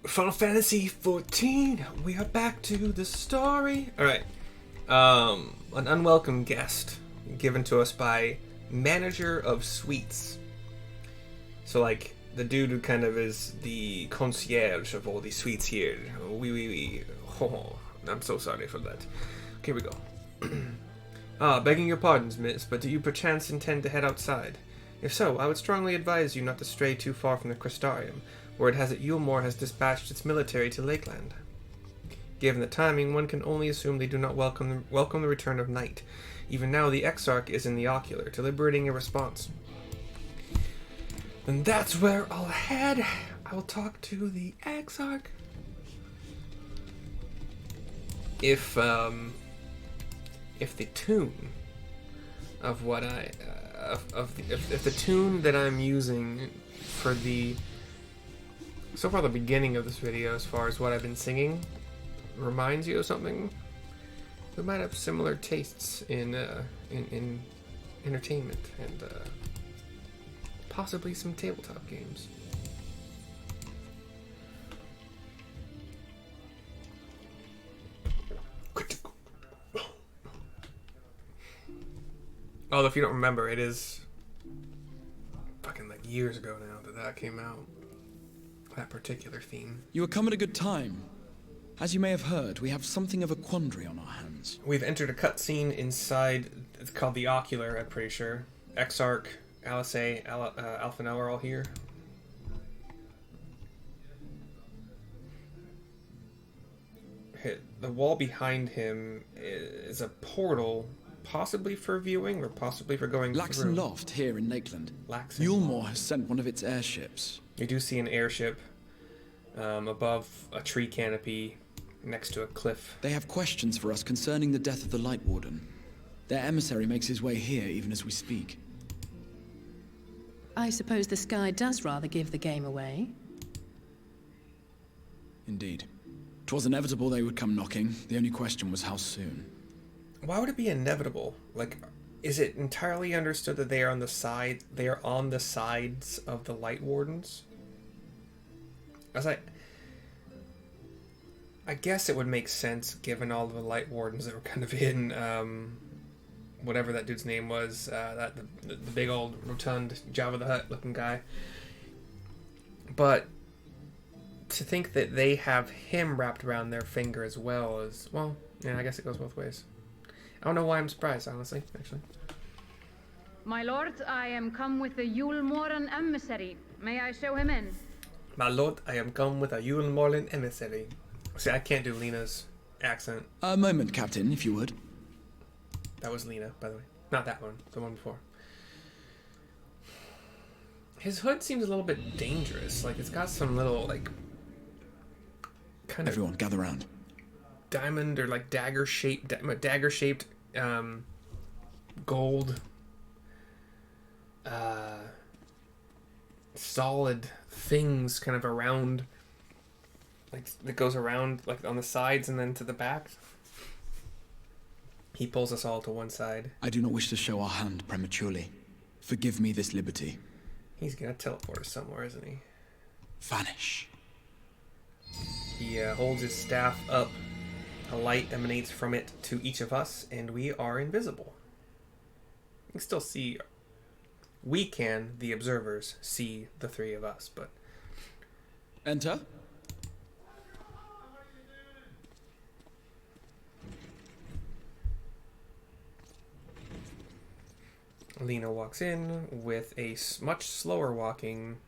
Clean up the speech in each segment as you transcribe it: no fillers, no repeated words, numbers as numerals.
Final Fantasy 14. We are back to the story. All right. An unwelcome guest given to us by manager of suites. So like the dude who kind of is the concierge of all these suites here. Oui. Oh, I'm so sorry for that. Here we go. Begging your pardons, miss, but do you perchance intend to head outside? If so, I would strongly advise you not to stray too far from the Crystarium. Word has it Eulmore has dispatched its military to Lakeland. Given the timing, one can only assume they do not welcome the return of night. Even now, the Exarch is in the Ocular, deliberating a response. Then that's where I'll head. I will talk to the Exarch. If the tune of what if the tune that I'm using for the so far the beginning of this video, as far as what I've been singing, reminds you of something, we might have similar tastes in entertainment and possibly some tabletop games. Although if you don't remember, it is fucking like years ago now that came out. That particular theme. You have come at a good time. As you may have heard, we have something of a quandary on our hands. We've entered a cutscene inside, it's called the Ocular, I'm pretty sure. Exarch, Alice, Alphanel are all here. The wall behind him is a portal, possibly for viewing or possibly for going Laxon through. Loft here in Lakeland. Laxon Eulmore has sent one of its airships. You do see an airship above a tree canopy next to a cliff. They have questions for us concerning the death of the Lightwarden. Their emissary makes his way here even as we speak. I suppose the sky does rather give the game away. Indeed. 'Twas inevitable they would come knocking. The only question was how soon. Why would it be inevitable? Like, is it entirely understood that they are on the side? They are on the sides of the Lightwardens. I guess it would make sense given all of the Lightwardens that were kind of in whatever that dude's name was. The big old rotund Jabba the Hutt looking guy. But to think that they have him wrapped around their finger as well is, well, yeah, I guess it goes both ways. I don't know why I'm surprised, honestly, actually. My lord, I am come with the Moren emissary. May I show him in? My lord, I am come with a Eulmore emissary. See, I can't do Lyna's accent. A moment, Captain, if you would. That was Lyna, by the way. Not that one, the one before. His hood seems a little bit dangerous. Like, it's got some little, like, kind of... Everyone, gather round. Diamond or, like, dagger-shaped gold solid things kind of around, like, that goes around, like, on the sides and then to the back. He pulls us all to one side. I do not wish to show our hand prematurely. Forgive me this liberty. He's gonna teleport us somewhere, isn't he? Vanish. He holds his staff up. A light emanates from it to each of us, and we are invisible. You can still see... We can, the observers, see the three of us, but... Enter. Lyna walks in with a much slower walking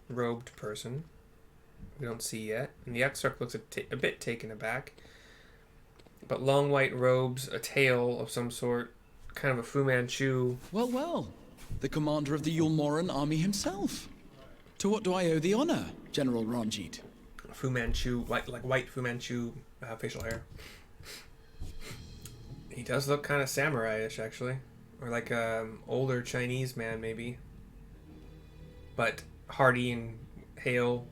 robed person. We don't see yet. And the Exarch looks a bit taken aback. But long white robes, a tail of some sort, kind of a Fu Manchu. Well, well. The commander of the Eulmoran army himself. To what do I owe the honor, General Ranjit? Fu Manchu, white Fu Manchu facial hair. He does look kind of samurai-ish, actually. Or like an older Chinese man, maybe. But hardy and hale.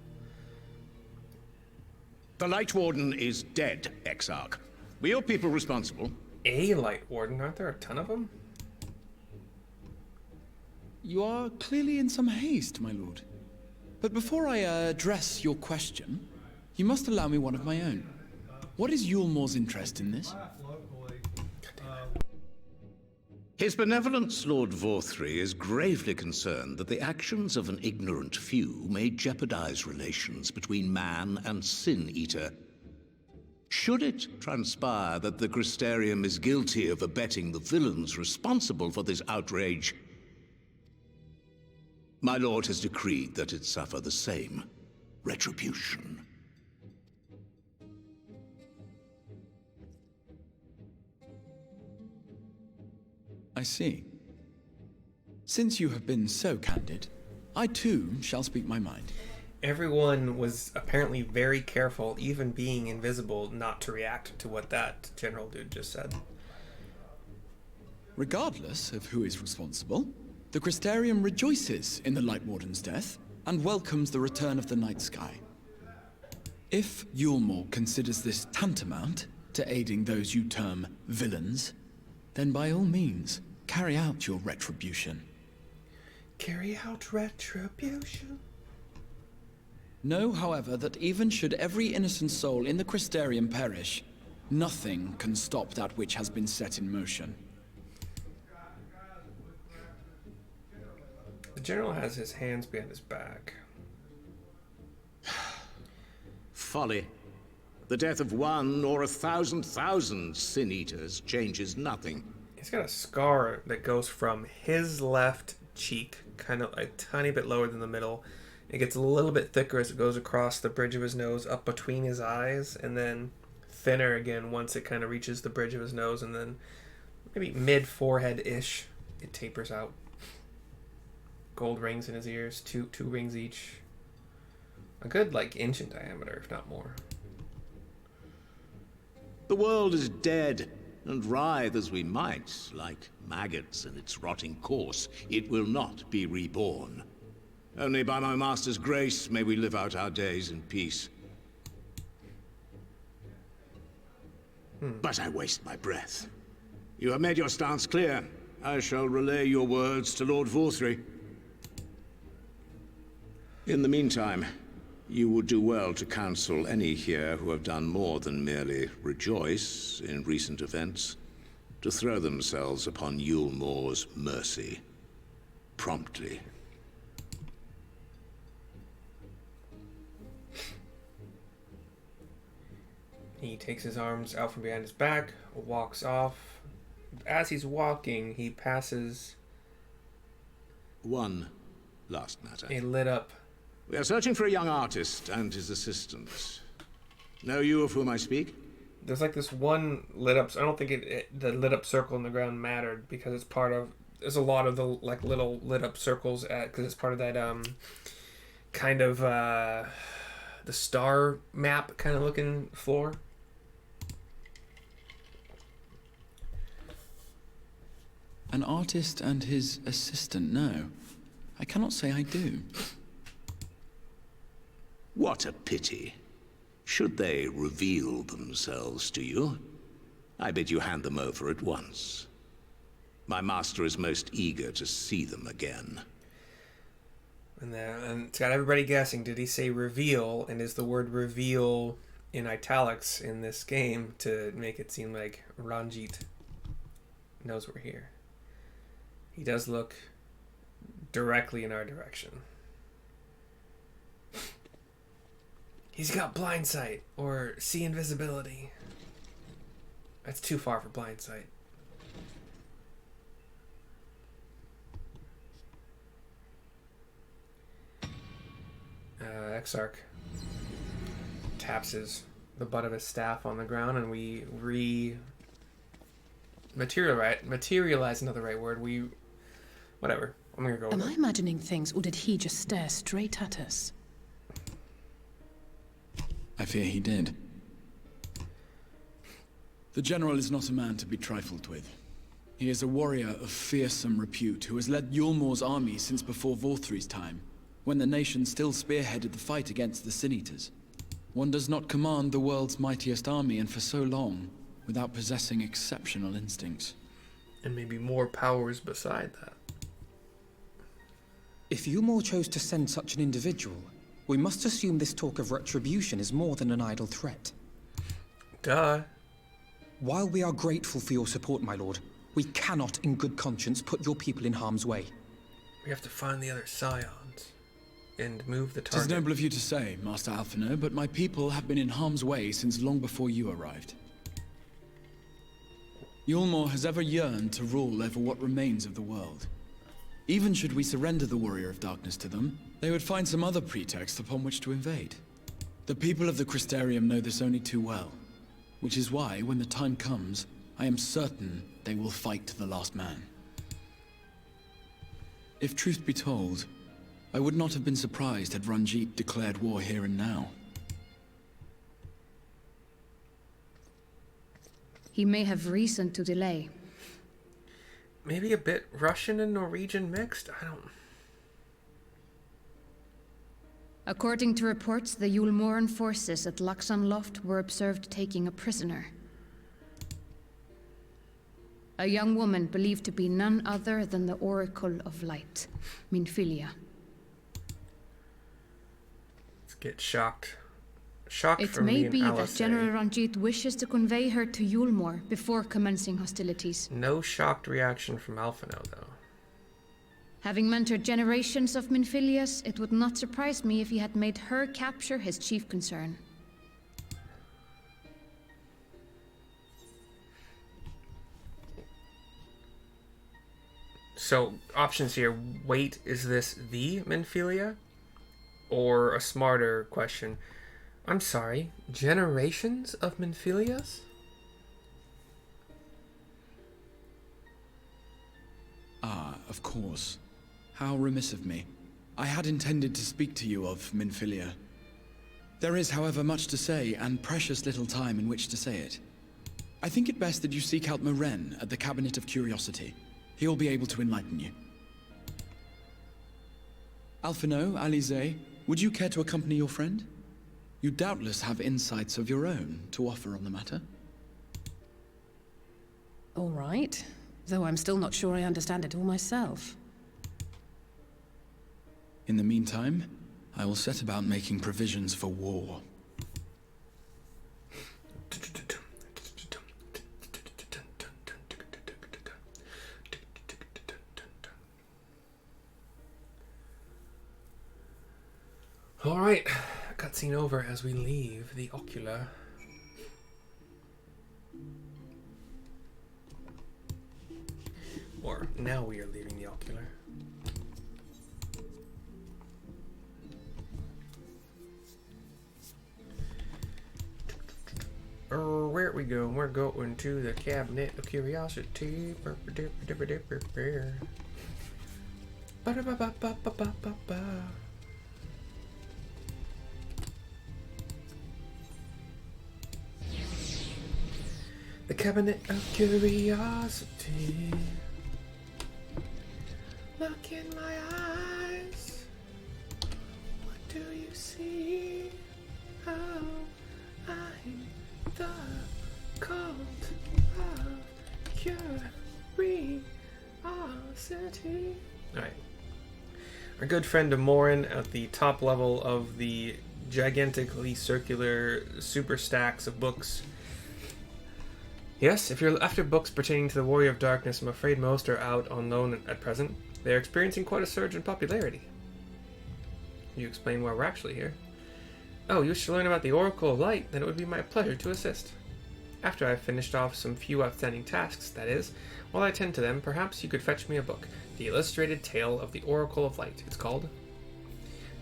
The Lightwarden is dead, Exarch. Were your people responsible? A Lightwarden? Aren't there a ton of them? You are clearly in some haste, my lord. But before I address your question, You must allow me one of my own. What is Eulmore's interest in this? His Benevolence, Lord Vorthry, is gravely concerned that the actions of an ignorant few may jeopardize relations between man and Sin-Eater. Should it transpire that the Crystarium is guilty of abetting the villains responsible for this outrage, my lord has decreed that it suffer the same retribution. I see. Since you have been so candid, I too shall speak my mind. Everyone was apparently very careful, even being invisible, not to react to what that general dude just said. Regardless of who is responsible, the Crystarium rejoices in the Lightwarden's death and welcomes the return of the night sky. If Eulmore considers this tantamount to aiding those you term villains, then by all means, carry out your retribution. Carry out retribution? Know, however, that even should every innocent soul in the Crystarium perish, nothing can stop that which has been set in motion. The general has his hands behind his back. Folly. The death of one or 1,000,000 Sin-Eaters changes nothing. He's got a scar that goes from his left cheek, kind of a tiny bit lower than the middle. It gets a little bit thicker as it goes across the bridge of his nose, up between his eyes, and then thinner again once it kind of reaches the bridge of his nose, and then maybe mid-forehead-ish, it tapers out. Gold rings in his ears, two rings each. A good, inch in diameter, if not more. The world is dead, and writhe as we might, like maggots in its rotting corse, it will not be reborn. Only by my master's grace may we live out our days in peace. But I waste my breath. You have made your stance clear. I shall relay your words to Lord Vorthry. In the meantime, you would do well to counsel any here who have done more than merely rejoice in recent events, to throw themselves upon Eulmore's mercy, promptly. He takes his arms out from behind his back, walks off. As he's walking, he passes One last matter. a lit up. We are searching for a young artist and his assistant. Know you of whom I speak? There's this one lit up. I don't think the lit up circle in the ground mattered because it's part of. There's a lot of the little lit up circles because it's part of that kind of the star map kind of looking floor. An artist and his assistant, no. I cannot say I do. What a pity. Should they reveal themselves to you, I bid you hand them over at once. My master is most eager to see them again. And it's got everybody guessing. Did he say reveal? And is the word reveal in italics in this game to make it seem like Ranjit knows we're here? He does look directly in our direction. He's got blind sight or see invisibility. That's too far for blind sight. Exarch taps the butt of his staff on the ground, and we materialize another right word. Whatever. I'm gonna go with Am I imagining things, or did he just stare straight at us? I fear he did. The general is not a man to be trifled with. He is a warrior of fearsome repute who has led Eulmore's army since before Vorthry's time, when the nation still spearheaded the fight against the Sin-Eaters. One does not command the world's mightiest army, and for so long, without possessing exceptional instincts. and maybe more powers beside that. If Eulmore chose to send such an individual, We must assume this talk of retribution is more than an idle threat. Duh. While we are grateful for your support, my lord, we cannot in good conscience put your people in harm's way. We have to find the other scions and move the It is target. noble of you to say, Master Alphino, but my people have been in harm's way since long before you arrived. Eulmore has ever yearned to rule over what remains of the world. Even should we surrender the Warrior of Darkness to them, they would find some other pretext upon which to invade. The people of the Crystarium know this only too well, which is why, when the time comes, I am certain they will fight to the last man. If truth be told, I would not have been surprised had Ranjit declared war here and now. He may have reason to delay. Maybe a bit Russian and Norwegian mixed? I don't... According to reports, the Eulmoren forces at Laxan Loft were observed taking a prisoner. A young woman believed to be none other than the Oracle of Light, Minfilia. Let's get shocked. Shocked It from may me be and that Alice. General Ranjit wishes to convey her to Eulmore before commencing hostilities. No shocked reaction from Alphino, though. Having mentored generations of Minfilias, it would not surprise me if he had made her capture his chief concern. So, options here. Wait, is this the Minfilia? Or a smarter question. I'm sorry, generations of Minfilias? Ah, of course. How remiss of me. I had intended to speak to you of Minfilia. There is, however, much to say, and precious little time in which to say it. I think it best that you seek out Moren at the Cabinet of Curiosity. He'll be able to enlighten you. Alphino, Alize, would you care to accompany your friend? You doubtless have insights of your own to offer on the matter. All right. Though I'm still not sure I understand it all myself. In the meantime, I will set about making provisions for war. Alright, cutscene over as we leave the Ocular. Or now we are leaving the Ocular. Where we go? We're going to the Cabinet of Curiosity. Ba-da-ba-ba-ba-ba-ba-ba. The Cabinet of Curiosity. Look in my eyes. What do you see? Oh, I'm the cult of curiosity. Alright. Our good friend Moren at the top level of the gigantically circular super stacks of books. Yes, if you're after books pertaining to the Warrior of Darkness, I'm afraid most are out on loan at present. They are experiencing quite a surge in popularity. You explain why we're actually here. Oh, you wish to learn about the Oracle of Light? Then it would be my pleasure to assist. After I've finished off some few outstanding tasks, that is, while I tend to them, perhaps you could fetch me a book. The Illustrated Tale of the Oracle of Light, it's called.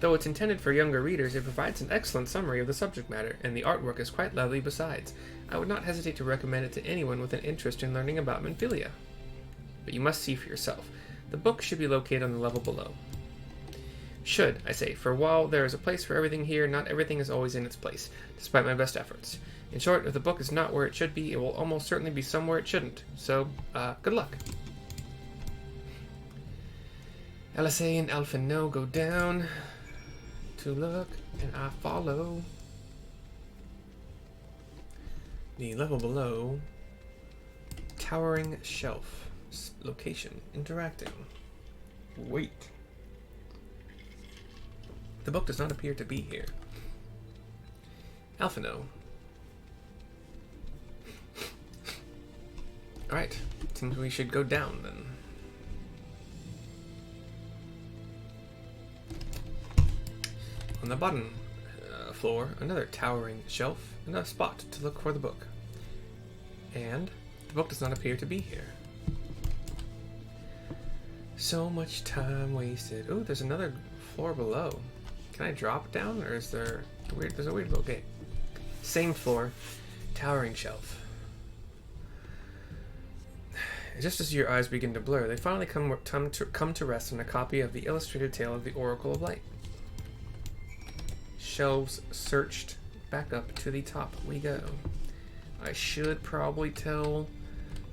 Though it's intended for younger readers, it provides an excellent summary of the subject matter, and the artwork is quite lovely besides. I would not hesitate to recommend it to anyone with an interest in learning about Minfilia. But you must see for yourself. The book should be located on the level below. Should, I say, for while there is a place for everything here, not everything is always in its place, despite my best efforts. In short, if the book is not where it should be, it will almost certainly be somewhere it shouldn't. So, good luck. LSA and Alphino go down to look, and I follow. The level below, towering shelf, location, interacting. Wait. The book does not appear to be here. Alphino. Alright, seems we should go down then. On the bottom floor, another towering shelf, and a spot to look for the book. And the book does not appear to be here. So much time wasted. Oh, there's another floor below. Can I drop down, or is there there's a weird little gate? Same floor, towering shelf. Just as your eyes begin to blur, they finally come to rest on a copy of the illustrated tale of the Oracle of Light. Shelves searched, back up to the top we go. I should probably tell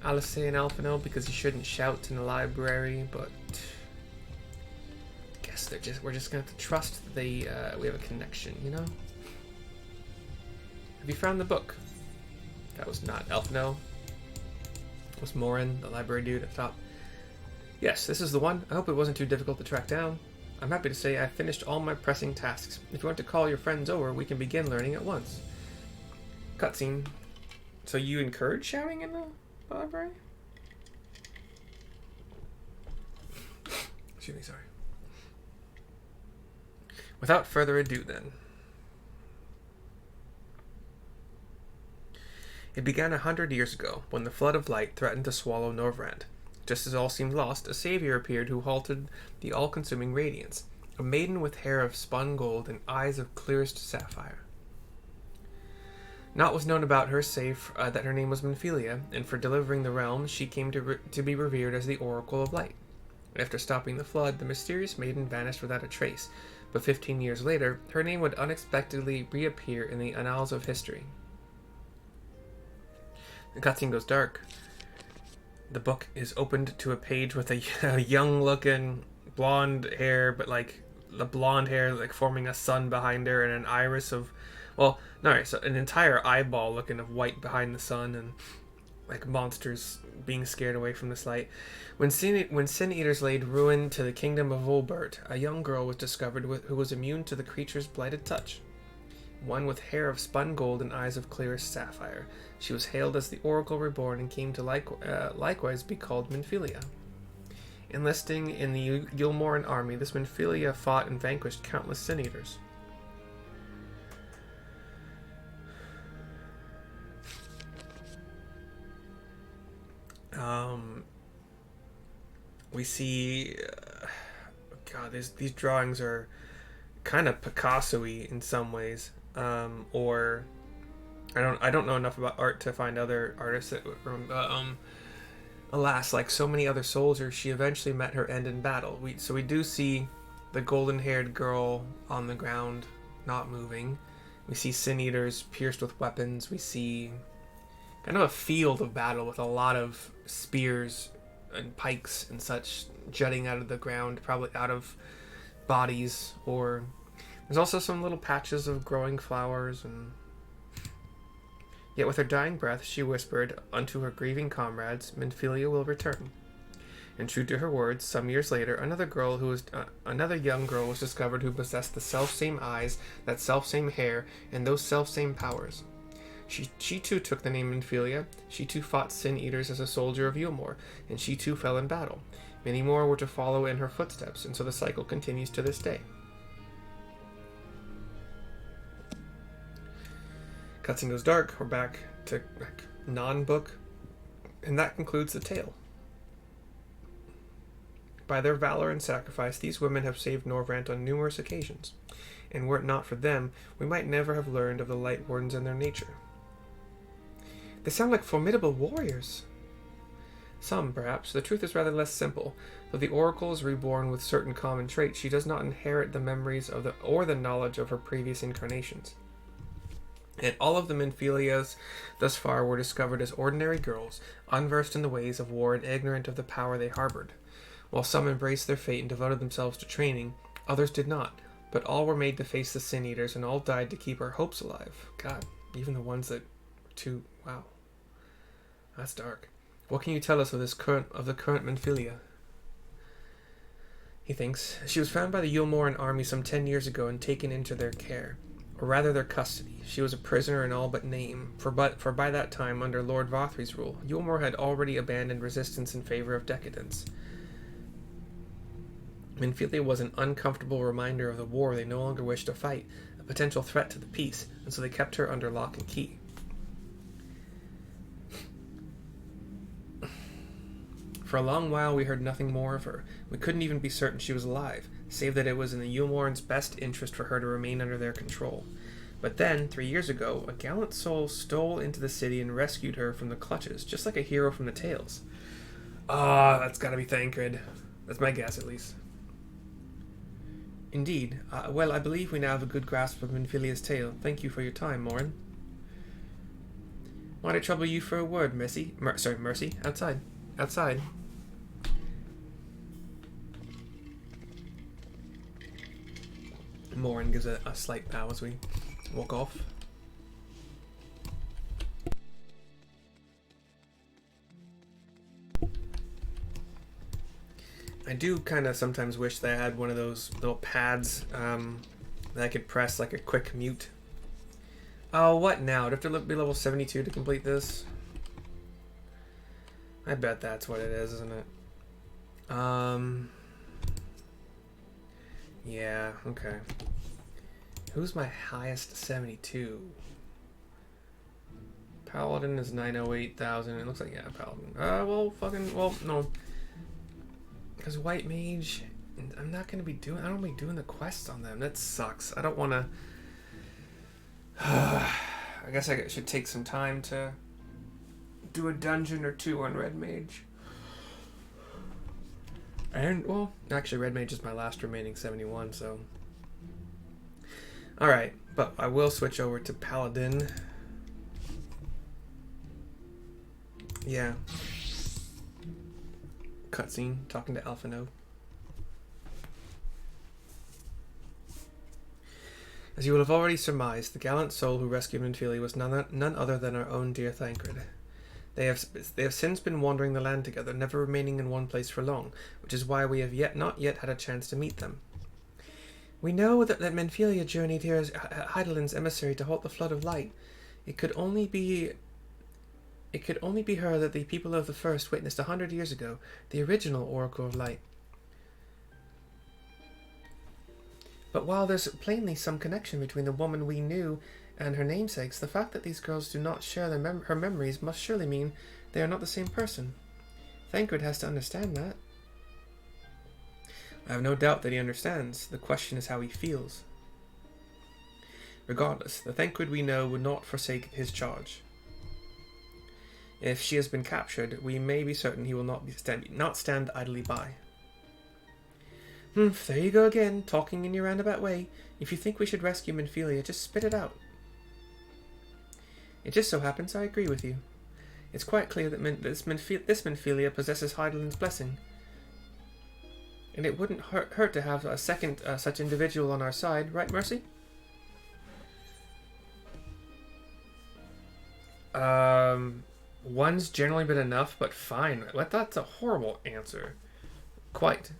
Alice and Alphino because you shouldn't shout in the library, but I guess we're just gonna have to trust that we have a connection, you know? Have you found the book? That was not Alphino. It was Moren, the library dude at the top. Yes, this is the one. I hope it wasn't too difficult to track down. I'm happy to say I finished all my pressing tasks. If you want to call your friends over, we can begin learning at once. Cutscene. So you encourage shouting in the library? Excuse me, sorry. Without further ado then. It began 100 years ago, when the flood of light threatened to swallow Norvrand. Just as all seemed lost, a savior appeared who halted the all-consuming radiance, a maiden with hair of spun gold and eyes of clearest sapphire. Naught was known about her save that her name was Minfilia, and for delivering the realm, she came to be revered as the Oracle of Light. After stopping the flood, the mysterious maiden vanished without a trace, but 15 years later, her name would unexpectedly reappear in the annals of history. The cutscene goes dark. The book is opened to a page with a young-looking blonde hair, but like the blonde hair like forming a sun behind her, and an iris of, well, no, so an entire eyeball looking of white behind the sun, and like monsters being scared away from this light. When Sin Eaters laid ruin to the kingdom of Volbert, a young girl was discovered who was immune to the creature's blighted touch. One with hair of spun gold and eyes of clearest sapphire. She was hailed as the Oracle Reborn and came to likewise be called Minfilia. Enlisting in the Eulmore army, this Minfilia fought and vanquished countless Sin Eaters. We see, God, these drawings are kind of Picasso-y in some ways, or I don't know enough about art to find other artists that alas, like so many other soldiers, she eventually met her end in battle. So we do see the golden-haired girl on the ground, not moving. We see Sin Eaters pierced with weapons. We see kind of a field of battle with a lot of spears and pikes and such jutting out of the ground, probably out of bodies, or there's also some little patches of growing flowers. And yet with her dying breath she whispered unto her grieving comrades, Minfilia will return. And true to her words, some years later, another young girl was discovered who possessed the self-same eyes, that self-same hair, and those self-same powers. She too took the name Minfilia. She too fought Sin Eaters as a soldier of Eulmore, and she too fell in battle. Many more were to follow in her footsteps, and so the cycle continues to this day. Cutscene goes dark. We're back to non-book, and that concludes the tale. By their valor and sacrifice, these women have saved Norvrand on numerous occasions, and were it not for them, we might never have learned of the Lightwardens and their nature. They sound like formidable warriors. Some, perhaps. The truth is rather less simple. Though the Oracle is reborn with certain common traits, she does not inherit the memories of or the knowledge of her previous incarnations. And all of the Minfilias thus far were discovered as ordinary girls, unversed in the ways of war and ignorant of the power they harbored. While some embraced their fate and devoted themselves to training, others did not, but all were made to face the Sin Eaters, and all died to keep our hopes alive. God, even the ones that were too... Wow. That's dark. What can you tell us of the current Minfilia? he thinks. She was found by the Eulmore army some 10 years ago and taken into their care. Or rather their custody. She was a prisoner in all but name, for by that time, under Lord Vothry's rule, Eulmore had already abandoned resistance in favor of decadence. Minfilia was an uncomfortable reminder of the war they no longer wished to fight, a potential threat to the peace, and so they kept her under lock and key. For a long while we heard nothing more of her. We couldn't even be certain she was alive, save that it was in the Eulmore's best interest for her to remain under their control. But then, 3 years ago, a gallant soul stole into the city and rescued her from the clutches, just like a hero from the tales. Ah, that's gotta be Thancred. That's my guess, at least. Indeed. Well, I believe we now have a good grasp of Minfilia's tale. Thank you for your time, Moren. Might I trouble you for a word, Mercy? Mercy. Outside. Outside. Moren gives a slight bow as we walk off. I do kind of sometimes wish that I had one of those little pads that I could press like a quick mute. Oh, what now? Do I have to be level 72 to complete this? I bet that's what it is, isn't it? Yeah, okay. Who's my highest 72? Paladin is 908,000. It looks like, yeah, Paladin. Well, no. Because White Mage, I'm not going to be doing, I don't be doing the quests on them. That sucks. I don't want to, I guess I should take some time to do a dungeon or two on Red Mage. And, well, actually Red Mage is my last remaining 71, so. Alright, but I will switch over to Paladin. Yeah. Cutscene, talking to Alphino. As you will have already surmised, the gallant soul who rescued Minfilia was none other than our own dear Thancred. They have since been wandering the land together, never remaining in one place for long, which is why we have not yet had a chance to meet them. We know that Minfilia journeyed here as Hydaelyn's emissary to halt the flood of light. It could only be her that the people of the First witnessed 100 years ago, the original Oracle of Light. But while there's plainly some connection between the woman we knew and her namesakes, the fact that these girls do not share her memories must surely mean they are not the same person. Thancred has to understand that. I have no doubt that he understands. The question is how he feels. Regardless, the Thancred we know would not forsake his charge. If she has been captured, we may be certain he will not stand idly by. There you go again, talking in your roundabout way. If you think we should rescue Minfilia, just spit it out. It just so happens I agree with you. It's quite clear that this Minfilia possesses Hydaelyn's blessing. And it wouldn't hurt to have a second such individual on our side, right, Mercy? One's generally been enough, but fine. That's a horrible answer. Quite.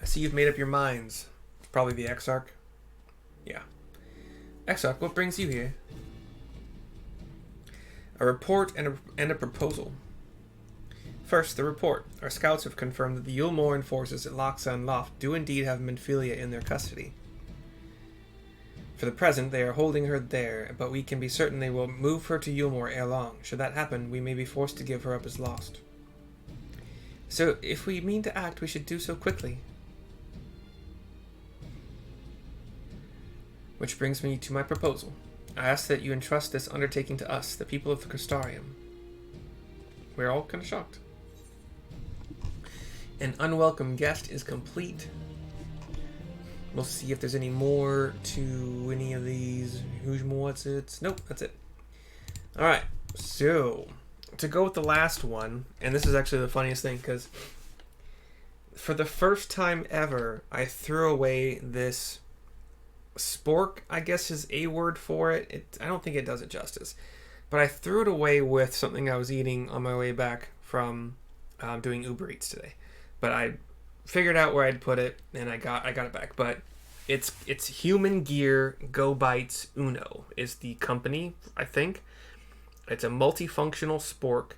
I see you've made up your minds. Probably the Exarch. Yeah. Exarch, what brings you here? A report and a proposal. First, the report. Our scouts have confirmed that the Eulmore forces at Lochsan Loft do indeed have Minfilia in their custody. For the present, they are holding her there, but we can be certain they will move her to Eulmore ere long. Should that happen, we may be forced to give her up as lost. So, if we mean to act, we should do so quickly. Which brings me to my proposal. I ask that you entrust this undertaking to us, the people of the Crystarium. We're all kind of shocked. An unwelcome guest is complete. We'll see if there's any more to any of these. What's it? Nope, that's it. Alright, so to go with the last one, and this is actually the funniest thing, because for the first time ever, I threw away this spork, I guess is a word for it. I don't think it does it justice. but I threw it away with something I was eating on my way back from doing Uber Eats today. But I figured out where I'd put it, and I got it back. But it's Human Gear Go Bites Uno is the company, I think. It's a multifunctional spork.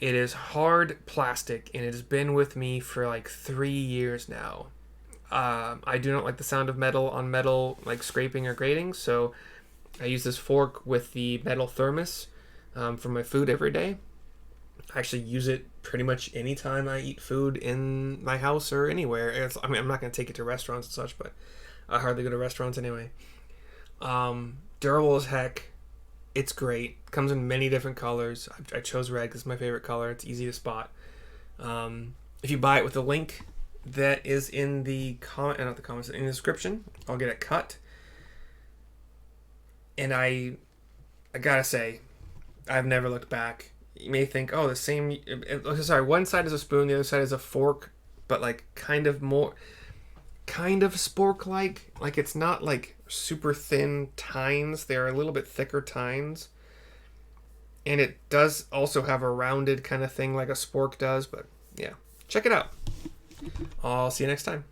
It is hard plastic, and it has been with me for like 3 years now. I do not like the sound of metal on metal, like scraping or grating, so I use this fork with the metal thermos for my food every day. I actually use it pretty much anytime I eat food in my house or anywhere. I'm not going to take it to restaurants and such, but I hardly go to restaurants anyway. Durable as heck. It's great. Comes in many different colors. I chose red because it's my favorite color. It's easy to spot. If you buy it with the link that is in the in the description, I'll get it cut. And I gotta say, I've never looked back. You may think, oh, one side is a spoon, the other side is a fork, but like kind of spork-like. Like it's not like super thin tines. They're a little bit thicker tines. And it does also have a rounded kind of thing like a spork does, but yeah. Check it out. I'll see you next time.